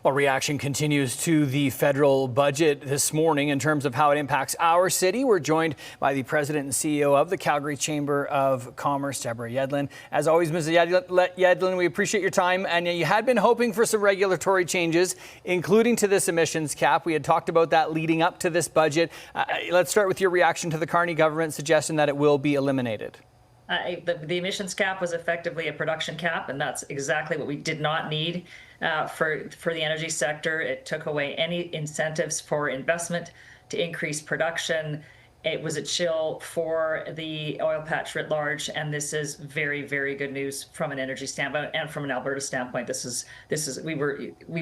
Well, reaction continues to the federal budget this morning in terms of how it impacts our city. We're joined by the president and CEO of the Calgary Chamber of Commerce, Deborah Yedlin. As always, Ms. Yedlin, we appreciate your time. And you had been hoping for some regulatory changes, including to this emissions cap. We had talked about that leading up to this budget. Let's start with your reaction to the Carney government suggesting that it will be eliminated. The emissions cap was effectively a production cap, and that's exactly what we did not need for the energy sector. It took away any incentives for investment to increase production. It was a chill for the oil patch writ large, and this is very, very good news from an energy standpoint and from an Alberta standpoint. We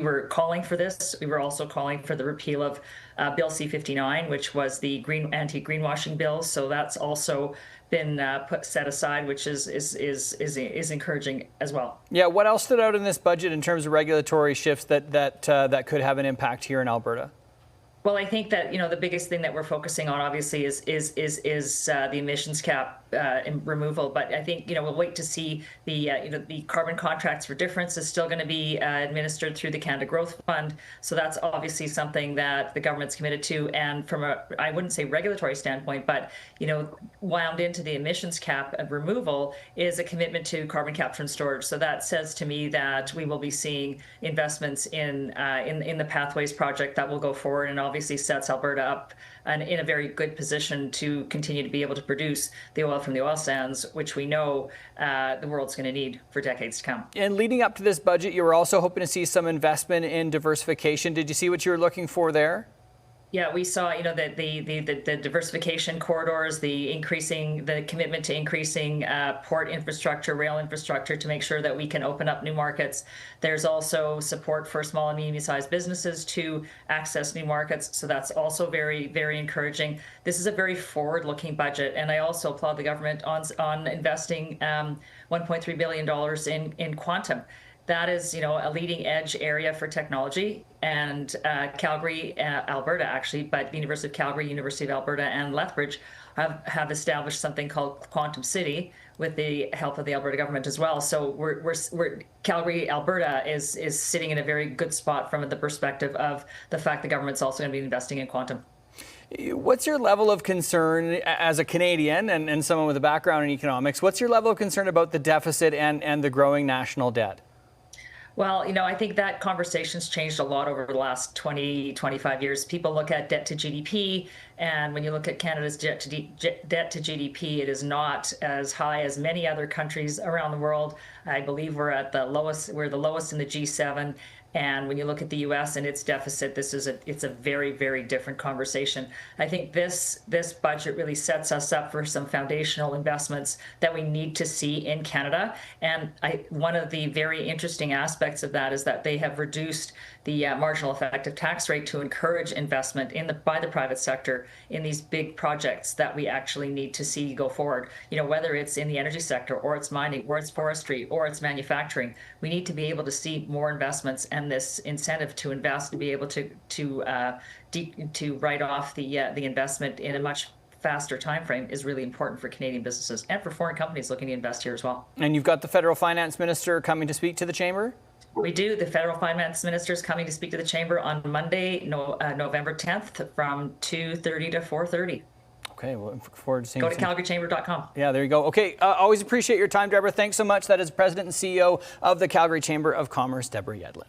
were calling for this. We were also calling for the repeal of Bill C-59, which was the anti-greenwashing bill. So that's also been set aside, which is encouraging as well. Yeah. What else stood out in this budget in terms of regulatory shifts that could have an impact here in Alberta? Well, I think that the biggest thing that we're focusing on obviously is the emissions cap removal. But I think we'll wait to see the carbon contracts for difference is still going to be administered through the Canada Growth Fund. So that's obviously something that the government's committed to. And from I wouldn't say regulatory standpoint, but wound into the emissions cap removal is a commitment to carbon capture and storage. So that says to me that we will be seeing investments in the Pathways project that will go forward, and obviously sets Alberta up and in a very good position to continue to be able to produce the oil from the oil sands, which we know the world's going to need for decades to come. And leading up to this budget, you were also hoping to see some investment in diversification. Did you see what you were looking for there? Yeah, we saw, that the diversification corridors, the commitment to increasing port infrastructure, rail infrastructure to make sure that we can open up new markets. There's also support for small and medium-sized businesses to access new markets. So that's also very, very encouraging. This is a very forward-looking budget, and I also applaud the government on investing $1.3 billion in quantum. That is, a leading edge area for technology, and Calgary, Alberta actually, but the University of Calgary, University of Alberta, and Lethbridge have established something called Quantum City with the help of the Alberta government as well. So we're Calgary, Alberta is sitting in a very good spot from the perspective of the fact the government's also going to be investing in quantum. What's your level of concern as a Canadian and someone with a background in economics? What's your level of concern about the deficit and the growing national debt? Well, I think that conversation's changed a lot over the last 20, 25 years. People look at debt to GDP, and when you look at Canada's debt to GDP, it is not as high as many other countries around the world. I believe we're the lowest in the G7. And when you look at the U.S. and its deficit, it's a very, very different conversation. I think this budget really sets us up for some foundational investments that we need to see in Canada. And one of the very interesting aspects of that is that they have reduced the marginal effective tax rate to encourage investment by the private sector in these big projects that we actually need to see go forward. Whether it's in the energy sector or it's mining or it's forestry or it's manufacturing, we need to be able to see more investments, and this incentive to invest to be able to write off the investment in a much faster time frame is really important for Canadian businesses and for foreign companies looking to invest here as well. And you've got the federal finance minister coming to speak to the chamber? We do. The federal finance minister is coming to speak to the chamber on Monday, November 10th from 2:30 to 4:30. Okay, well, look forward to seeing you. Go to calgarychamber.com. Yeah, there you go. Okay, always appreciate your time, Deborah. Thanks so much. That is President and CEO of the Calgary Chamber of Commerce, Deborah Yedlin.